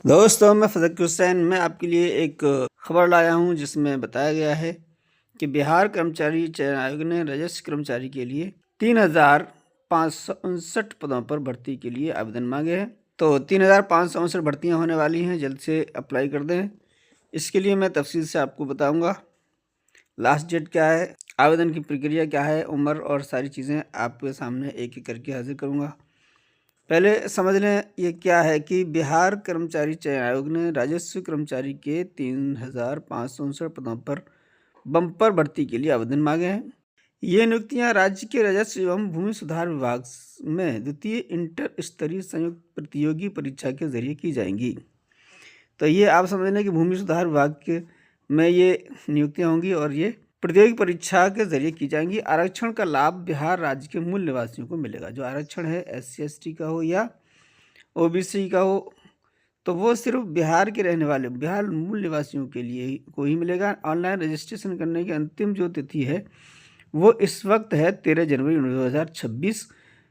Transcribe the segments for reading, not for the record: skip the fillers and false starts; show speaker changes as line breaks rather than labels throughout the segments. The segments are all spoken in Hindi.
दोस्तों, मैं फ़ज़ल हुसैन मैं आपके लिए एक खबर लाया हूं जिसमें बताया गया है कि बिहार कर्मचारी चयन आयोग ने राजस्व कर्मचारी के लिए 3,559 पदों पर भर्ती के लिए आवेदन मांगे हैं। तो 3,559 भर्तियां होने वाली हैं, जल्द से अप्लाई कर दें। इसके लिए मैं तफसील से आपको बताऊंगा। लास्ट डेट क्या है, आवेदन की प्रक्रिया क्या है, उम्र और सारी चीज़ें आपके सामने एक एक करके हाजिर करूँगा। पहले समझ लें ये क्या है कि बिहार कर्मचारी चयन आयोग ने राजस्व कर्मचारी के 3,559 पदों पर बम्पर भर्ती के लिए आवेदन मांगे हैं। ये नियुक्तियां राज्य के राजस्व एवं भूमि सुधार विभाग में द्वितीय इंटर स्तरीय संयुक्त प्रतियोगी परीक्षा के जरिए की जाएंगी। तो ये आप समझ लें कि भूमि सुधार विभाग के में ये नियुक्तियां होंगी और ये प्रतियोगी परीक्षा के जरिए की जाएंगी। आरक्षण का लाभ बिहार राज्य के मूल निवासियों को मिलेगा। जो आरक्षण है SC/ST का हो या OBC का हो, तो वो सिर्फ बिहार के रहने वाले बिहार मूल निवासियों के लिए को ही मिलेगा। ऑनलाइन रजिस्ट्रेशन करने की अंतिम जो तिथि है वो इस वक्त है 13 जनवरी 2026।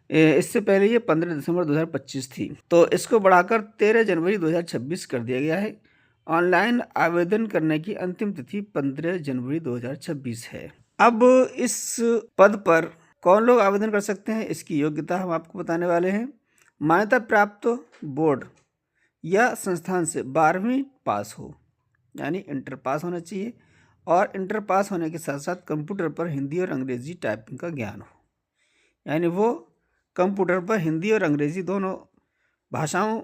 इससे पहले ये 15 दिसंबर 2025 थी, तो इसको बढ़ाकर 13 जनवरी 2026 कर दिया गया है। ऑनलाइन आवेदन करने की अंतिम तिथि 15 जनवरी 2026 है। अब इस पद पर कौन लोग आवेदन कर सकते हैं, इसकी योग्यता हम आपको बताने वाले हैं। मान्यता प्राप्त बोर्ड या संस्थान से 12वीं पास हो, यानी इंटर पास होना चाहिए, और इंटर पास होने के साथ साथ कंप्यूटर पर हिंदी और अंग्रेजी टाइपिंग का ज्ञान हो, यानी वो कंप्यूटर पर हिंदी और अंग्रेजी दोनों भाषाओं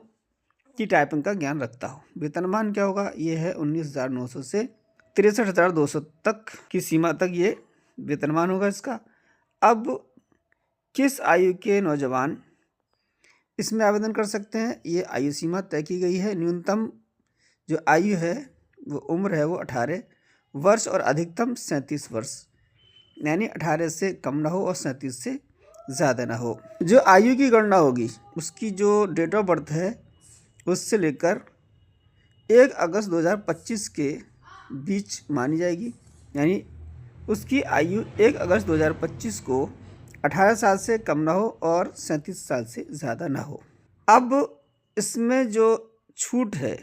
की टाइपिंग का ज्ञान रखता हो। वेतनमान क्या होगा, ये है 19,900 से 63,200 तक की सीमा तक ये वेतनमान होगा इसका। अब किस आयु के नौजवान इसमें आवेदन कर सकते हैं, ये आयु सीमा तय की गई है। न्यूनतम जो आयु है वो उम्र है वो 18 वर्ष और अधिकतम 37 वर्ष, यानी 18 से कम ना हो और 37 से ज़्यादा ना हो। जो आयु की गणना होगी उसकी जो डेट ऑफ बर्थ है उससे लेकर 1 अगस्त 2025 के बीच मानी जाएगी, यानी उसकी आयु 1 अगस्त 2025 को 18 साल से कम ना हो और 37 साल से ज़्यादा ना हो। अब इसमें जो छूट है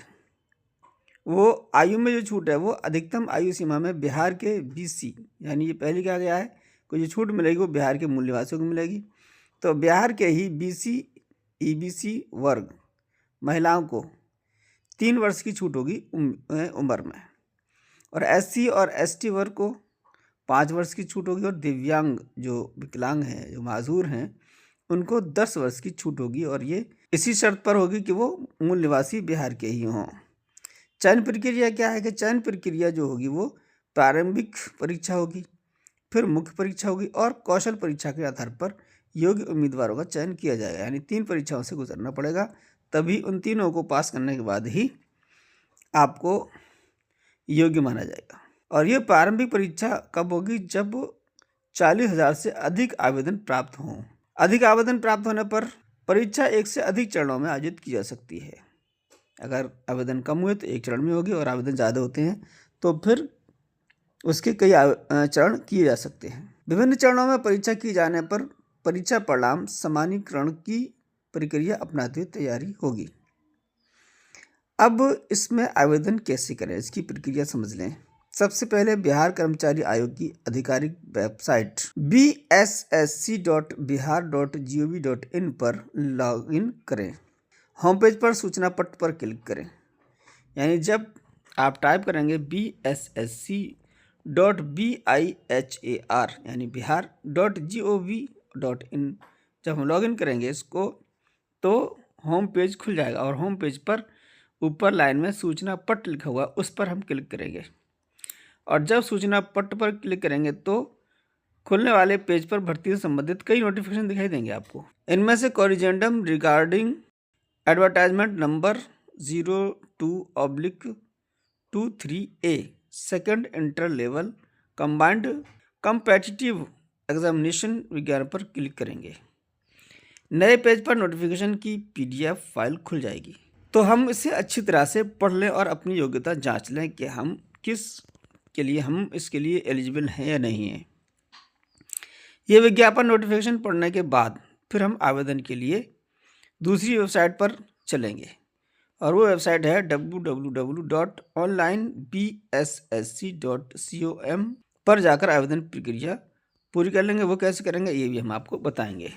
वो आयु में जो छूट है वो अधिकतम आयु सीमा में बिहार के BC, यानी ये पहले क्या गया है, कोई जो छूट मिलेगी वो बिहार के मूल निवासियों को मिलेगी। तो बिहार के ही BC EBC वर्ग महिलाओं को 3 वर्ष की छूट होगी उम्र में, और SC और ST वर्ग को 5 वर्ष की छूट होगी, और दिव्यांग जो विकलांग हैं जो माजूर हैं उनको 10 वर्ष की छूट होगी, और ये इसी शर्त पर होगी कि वो मूल निवासी बिहार के ही हों। चयन प्रक्रिया क्या है कि चयन प्रक्रिया जो होगी वो प्रारंभिक परीक्षा होगी, फिर मुख्य परीक्षा होगी और कौशल परीक्षा के आधार पर योग्य उम्मीदवारों का चयन किया जाएगा, यानी 3 परीक्षाओं से गुजरना पड़ेगा। तभी उन तीनों को पास करने के बाद ही आपको योग्य माना जाएगा। और ये प्रारंभिक परीक्षा कब होगी, जब 40,000 से अधिक आवेदन प्राप्त हों। अधिक आवेदन प्राप्त होने पर परीक्षा 1 से अधिक चरणों में आयोजित की जा सकती है। अगर आवेदन कम हुए तो 1 चरण में होगी, और आवेदन ज़्यादा होते हैं तो फिर उसके कई चरण किए जा सकते हैं। विभिन्न चरणों में परीक्षा की जाने पर परीक्षा परिणाम समानीकरण की प्रक्रिया अपनाते हुए तैयारी होगी। अब इसमें आवेदन कैसे करें, इसकी प्रक्रिया समझ लें। सबसे पहले बिहार कर्मचारी आयोग की आधिकारिक वेबसाइट bssc.bihar.gov.in पर लॉगिन करें। होम पेज पर सूचना पट्ट पर क्लिक करें, यानी जब आप टाइप करेंगे bssc.bihar यानी bihar.gov.in, जब हम लॉगिन करेंगे इसको तो होम पेज खुल जाएगा, और होम पेज पर ऊपर लाइन में सूचना पट्ट लिखा हुआ उस पर हम क्लिक करेंगे, और जब सूचना पट्ट पर क्लिक करेंगे तो खुलने वाले पेज पर भर्ती से संबंधित कई नोटिफिकेशन दिखाई देंगे आपको। इनमें से corrigendum regarding advertisement number 02/23A second inter level combined competitive examination विज्ञापन पर क्लिक करेंगे। नए पेज पर नोटिफिकेशन की PDF फाइल खुल जाएगी। तो हम इसे अच्छी तरह से पढ़ लें और अपनी योग्यता जांच लें कि हम इसके लिए एलिजिबल हैं या नहीं हैं। ये विज्ञापन नोटिफिकेशन पढ़ने के बाद फिर हम आवेदन के लिए दूसरी वेबसाइट पर चलेंगे, और वो वेबसाइट है www.onlinebssc.com पर जाकर आवेदन प्रक्रिया पूरी कर लेंगे। वो कैसे करेंगे ये भी हम आपको बताएंगे।